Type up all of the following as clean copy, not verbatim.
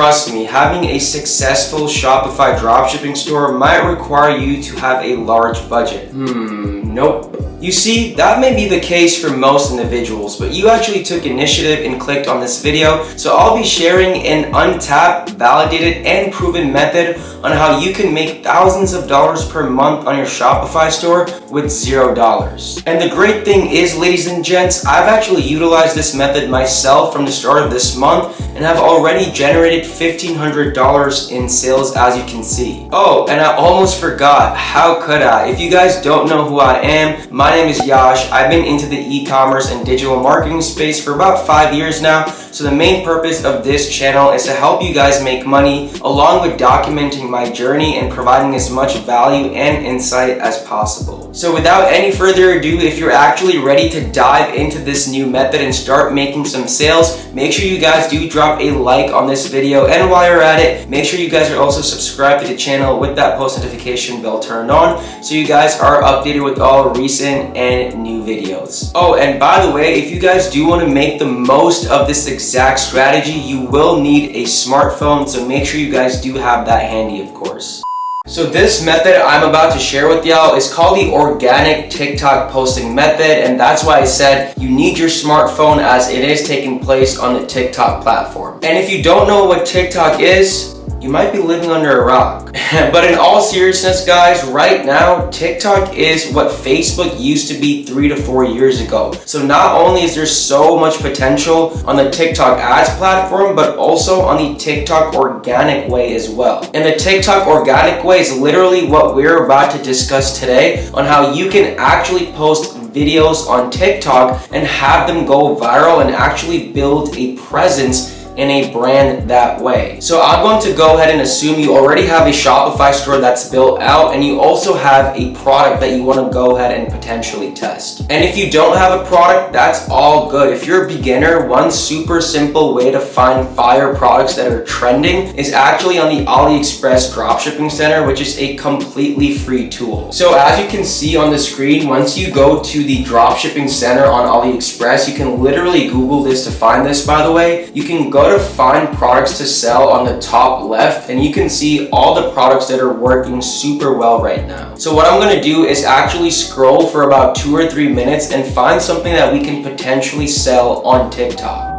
trust me, having a successful Shopify dropshipping store might require you to have a large budget. Nope. You see, that may be the case for most individuals, but you actually took initiative and clicked on this video, so I'll be sharing an untapped, validated, and proven method on how you can make thousands of dollars per month on your Shopify store with $0. And the great thing is, ladies and gents, I've actually utilized this method myself from the start of this month and have already generated $1,500 in sales, as you can see. Oh, and I almost forgot, how could I? If you guys don't know who I am, my name is Yash. I've been into the e-commerce and digital marketing space for about 5 years now. So the main purpose of this channel is to help you guys make money, along with documenting my journey and providing as much value and insight as possible. So without any further ado, if you're actually ready to dive into this new method and start making some sales, make sure you guys do drop a like on this video. And while you're at it, make sure you guys are also subscribed to the channel with that post notification bell turned on, so you guys are updated with all recent and new videos. Oh, and by the way, if you guys do want to make the most of this exact strategy, you will need a smartphone, so make sure you guys do have that handy, of course. So this method I'm about to share with y'all is called the organic TikTok posting method, and that's why I said you need your smartphone, as it is taking place on the TikTok platform. And if you don't know what TikTok is, you might be living under a rock. But in all seriousness, guys, right now, TikTok is what Facebook used to be 3 to 4 years ago. So not only is there so much potential on the TikTok ads platform, but also on the TikTok organic way as well. And the TikTok organic way is literally what we're about to discuss today, on how you can actually post videos on TikTok and have them go viral and actually build a presence in a brand that way. So I'm going to go ahead and assume you already have a Shopify store that's built out, and you also have a product that you want to go ahead and potentially test. And if you don't have a product, that's all good. If you're a beginner, one super simple way to find fire products that are trending is actually on the AliExpress Dropshipping Center, which is a completely free tool. So as you can see on the screen, once you go to the Dropshipping Center on AliExpress, you can literally Google this to find this, by the way. You can go to find products to sell on the top left, and you can see all the products that are working super well right now. So what I'm going to do is actually scroll for about 2 or 3 minutes and find something that we can potentially sell on TikTok.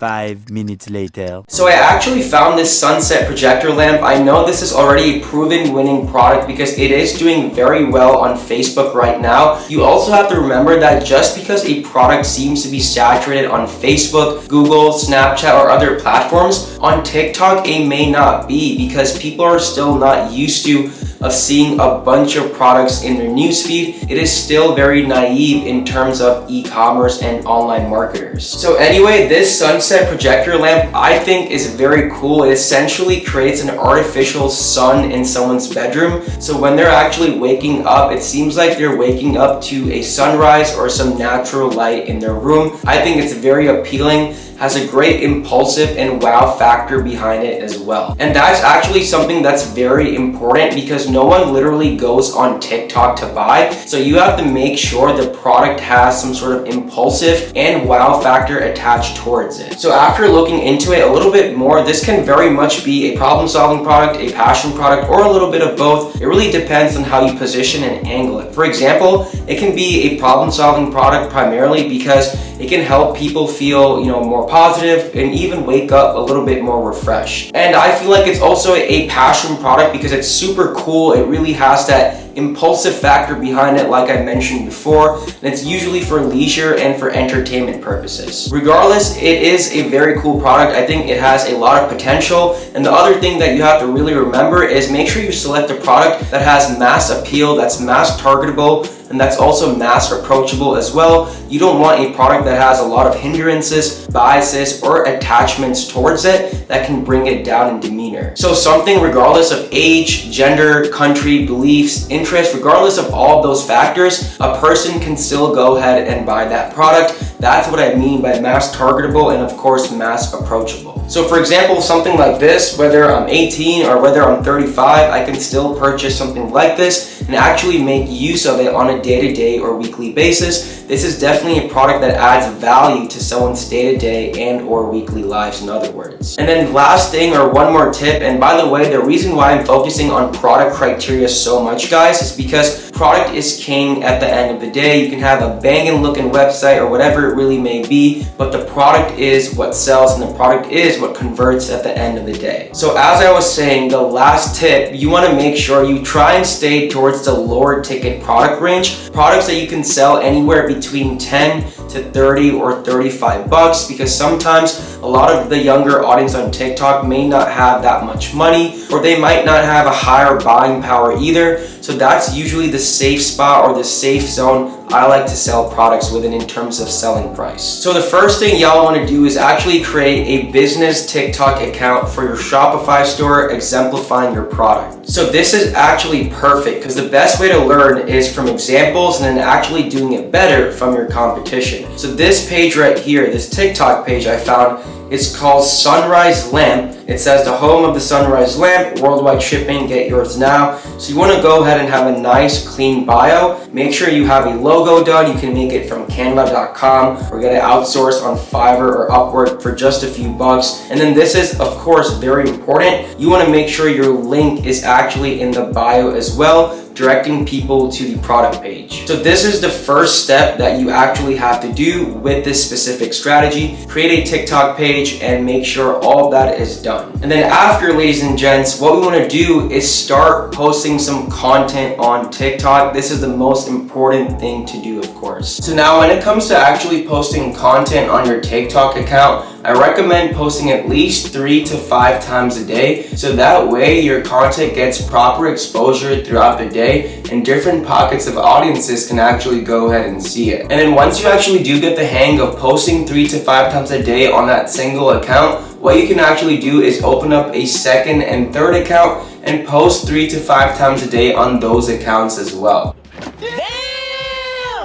Five minutes later. So I actually found this sunset projector lamp. I know this is already a proven winning product because it is doing very well on Facebook right now. You also have to remember that just because a product seems to be saturated on Facebook, Google, Snapchat, or other platforms, on TikTok it may not be, because people are still not used to seeing a bunch of products in their newsfeed. It is still very naive in terms of e-commerce and online marketers. So anyway, this sunset projector lamp I think is very cool. It essentially creates an artificial sun in someone's bedroom. So when they're actually waking up, it seems like they're waking up to a sunrise or some natural light in their room. I think it's very appealing, has a great impulsive and wow factor behind it as well. And that's actually something that's very important, because no one literally goes on TikTok to buy. So you have to make sure the product has some sort of impulsive and wow factor attached towards it. So after looking into it a little bit more, this can very much be a problem-solving product, a passion product, or a little bit of both. It really depends on how you position and angle it. For example, it can be a problem-solving product primarily because it can help people feel, more positive and even wake up a little bit more refreshed. And I feel like it's also a passion product because it's super cool. It really has that impulsive factor behind it, like I mentioned before, and it's usually for leisure and for entertainment purposes. Regardless, it is a very cool product. I think it has a lot of potential. And the other thing that you have to really remember is make sure you select a product that has mass appeal, that's mass targetable, and that's also mass approachable as well. You don't want a product that has a lot of hindrances, biases, or attachments towards it that can bring it down in demeanor. So something regardless of age, gender, country, beliefs, interest, regardless of all of those factors, a person can still go ahead and buy that product. That's what I mean by mass targetable and of course mass approachable. So for example, something like this, whether I'm 18 or whether I'm 35, I can still purchase something like this and actually make use of it on a day-to-day or weekly basis. This is definitely a product that adds value to someone's day-to-day and or weekly lives, in other words. And then last thing, or one more tip, and by the way, the reason why I'm focusing on product criteria so much, guys, is because product is king at the end of the day. You can have a banging looking website or whatever it really may be, but the product is what sells and the product is what converts at the end of the day. So as I was saying, the last tip, you want to make sure you try and stay towards the lower ticket product range, products that you can sell anywhere between 10 to 30 or 35 bucks, because sometimes a lot of the younger audience on TikTok may not have that much money, or they might not have a higher buying power either. So that's usually the safe spot or the safe zone I like to sell products within in terms of selling price. So the first thing y'all want to do is actually create a business TikTok account for your Shopify store exemplifying your product. So this is actually perfect because the best way to learn is from examples and then actually doing it better from your competition. So this page right here, this TikTok page I found, it's called Sunrise Lamp. It says the home of the Sunrise Lamp, worldwide shipping, get yours now. So you want to go ahead and have a nice clean bio. Make sure you have a logo done. You can make it from canva.com or get it outsourced on Fiverr or Upwork for just a few bucks. And then this is, of course, very important. You want to make sure your link is actually in the bio as well, directing people to the product page. So this is the first step that you actually have to do with this specific strategy. Create a TikTok page and make sure all that is done. And then after, ladies and gents, what we want to do is start posting some content on TikTok. This is the most important thing to do, of course. So now when it comes to actually posting content on your TikTok account, I recommend posting at least 3 to 5 times a day, so that way your content gets proper exposure throughout the day and different pockets of audiences can actually go ahead and see it. And then once you actually do get the hang of posting 3 to 5 times a day on that single account, what you can actually do is open up a second and third account and post 3 to 5 times a day on those accounts as well.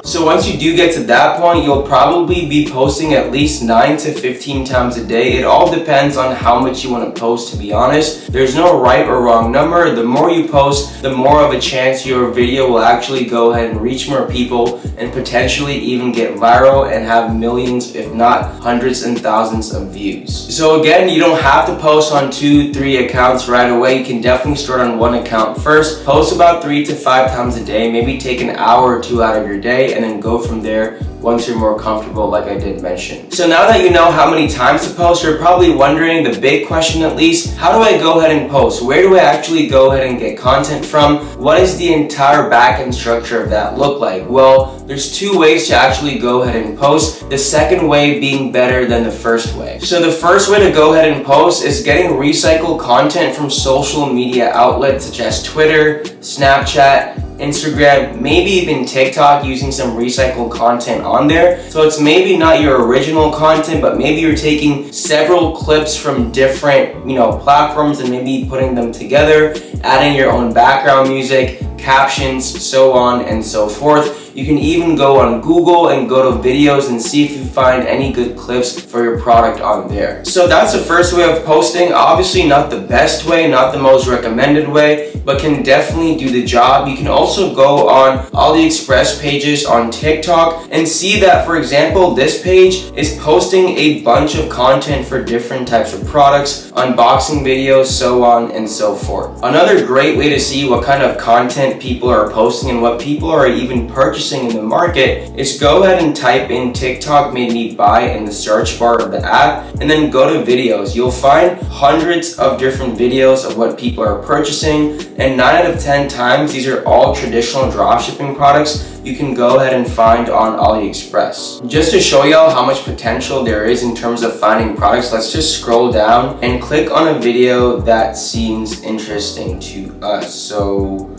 So once you do get to that point, you'll probably be posting at least 9 to 15 times a day. It all depends on how much you want to post, to be honest. There's no right or wrong number. The more you post, the more of a chance your video will actually go ahead and reach more people and potentially even get viral and have millions, if not hundreds and thousands of views. So again, you don't have to post on 2, 3 accounts right away. You can definitely start on one account first. Post about 3 to 5 times a day. Maybe take an hour or 2 out of your day and then go from there once you're more comfortable, like I did mention. So now that you know how many times to post, you're probably wondering, the big question at least, how do I go ahead and post? Where do I actually go ahead and get content from? What does the entire back-end structure of that look like? Well, there's 2 ways to actually go ahead and post, the second way being better than the first way. So the first way to go ahead and post is getting recycled content from social media outlets such as Twitter, Snapchat, Instagram, maybe even TikTok, using some recycled content on there. So it's maybe not your original content, but maybe you're taking several clips from different, platforms and maybe putting them together, adding your own background music, captions, so on and so forth. You can even go on Google and go to videos and see if you find any good clips for your product on there. So that's the first way of posting. Obviously not the best way, not the most recommended way, but can definitely do the job. You can also go on AliExpress pages on TikTok and see that, for example, this page is posting a bunch of content for different types of products, unboxing videos, so on and so forth. Another great way to see what kind of content people are posting and what people are even purchasing in the market is go ahead and type in TikTok made me buy in the search bar of the app and then go to videos. You'll find hundreds of different videos of what people are purchasing, and 9 out of 10 times these are all traditional dropshipping products you can go ahead and find on AliExpress. Just to show y'all how much potential there is in terms of finding products, let's just scroll down and click on a video that seems interesting to us. So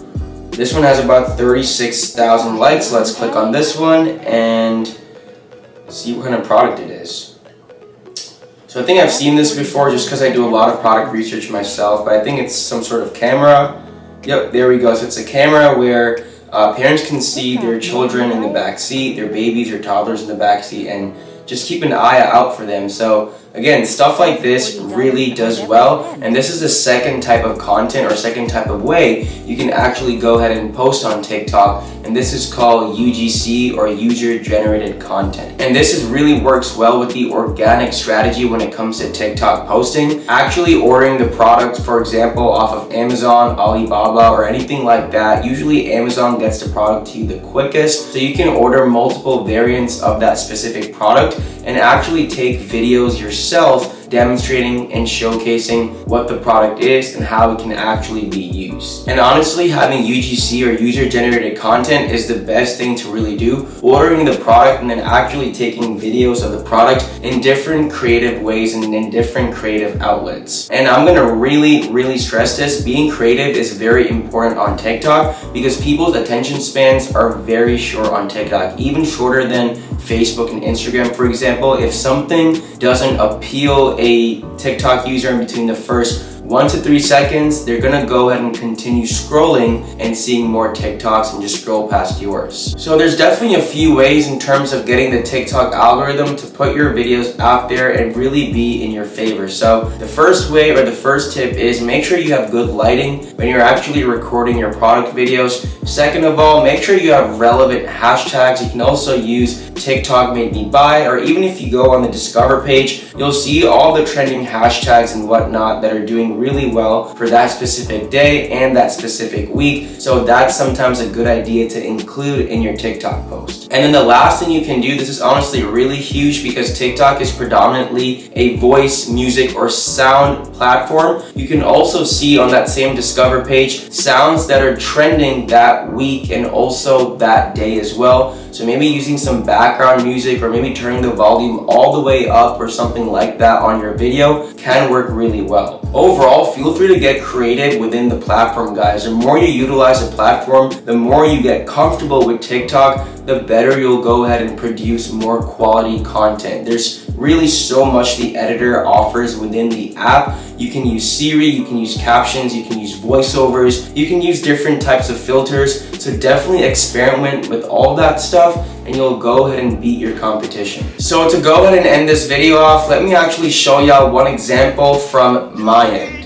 this one has about 36,000 likes. Let's click on this one and see what kind of product it is. So I think I've seen this before just because I do a lot of product research myself, but I think it's some sort of camera. Yep, there we go. So it's a camera where parents can see their children in the back seat, their babies or toddlers in the back seat, and just keep an eye out for them. So again, stuff like this really does well, and this is the second type of content or second type of way you can actually go ahead and post on TikTok, and this is called UGC or user generated content. And this really works well with the organic strategy when it comes to TikTok posting. Actually ordering the product, for example, off of Amazon, Alibaba, or anything like that, usually Amazon gets the product to you the quickest, so you can order multiple variants of that specific product and actually take videos yourself demonstrating and showcasing what the product is and how it can actually be used. And honestly, having UGC or user generated content is the best thing to really do. Ordering the product and then actually taking videos of the product in different creative ways and in different creative outlets. And I'm gonna really stress this, being creative is very important on TikTok because people's attention spans are very short on TikTok, even shorter than Facebook and Instagram. For example, if something doesn't appeal a TikTok user in between the first 1 to 3 seconds, they're gonna go ahead and continue scrolling and seeing more TikToks and just scroll past yours. So there's definitely a few ways in terms of getting the TikTok algorithm to put your videos out there and really be in your favor. So the first way or the first tip is make sure you have good lighting when you're actually recording your product videos. Second of all, make sure you have relevant hashtags. You can also use TikTok made me buy, or even if you go on the discover page, you'll see all the trending hashtags and whatnot that are doing really well for that specific day and that specific week. So that's sometimes a good idea to include in your TikTok post. And then the last thing you can do, this is honestly really huge because TikTok is predominantly a voice, music, or sound platform. You can also see on that same discover page sounds that are trending that week and also that day as well. So maybe using some background music or maybe turning the volume all the way up or something like that on your video can work really well. Overall, feel free to get creative within the platform, guys. The more you utilize the platform, the more you get comfortable with TikTok, the better you'll go ahead and produce more quality content. There's really so much the editor offers within the app. You can use Siri, you can use captions, you can use voiceovers, you can use different types of filters. So definitely experiment with all that stuff and you'll go ahead and beat your competition. So to go ahead and end this video off, let me actually show y'all one example from my end.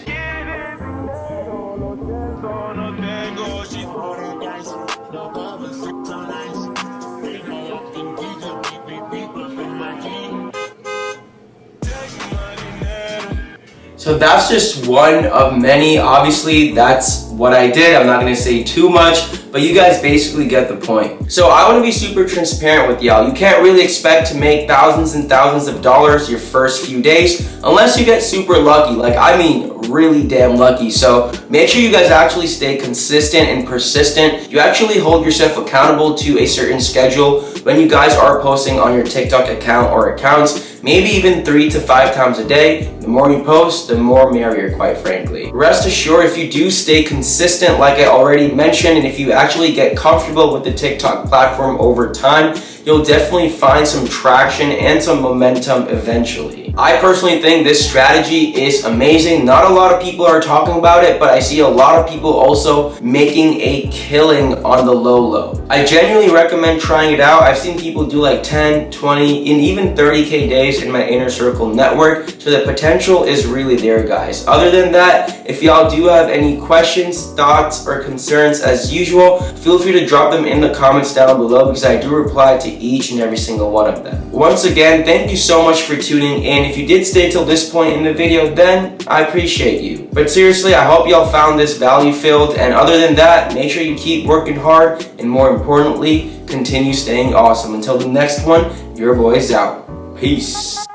So that's just one of many. Obviously, that's what I did. I'm not gonna say too much, but you guys basically get the point. So I wanna be super transparent with y'all. You can't really expect to make thousands and thousands of dollars your first few days unless you get super lucky. Like, I mean, really damn lucky. So make sure you guys actually stay consistent and persistent. You actually hold yourself accountable to a certain schedule when you guys are posting on your TikTok account or accounts. Maybe even 3 to 5 times a day. The more you post, the more merrier, quite frankly. Rest assured, if you do stay consistent, like I already mentioned, and if you actually get comfortable with the TikTok platform over time, you'll definitely find some traction and some momentum eventually. I personally think this strategy is amazing. Not a lot of people are talking about it, but I see a lot of people also making a killing on the low. I genuinely recommend trying it out. I've seen people do like 10, 20, and even 30K days in my inner circle network. So the potential is really there, guys. Other than that, if y'all do have any questions, thoughts, or concerns, as usual, feel free to drop them in the comments down below because I do reply to each and every single one of them. Once again, thank you so much for tuning in. If you did stay till this point in the video, then I appreciate you. But seriously, I hope y'all found this value filled, and other than that, make sure you keep working hard, and more importantly, continue staying awesome. Until the next one, your boy's out. Peace.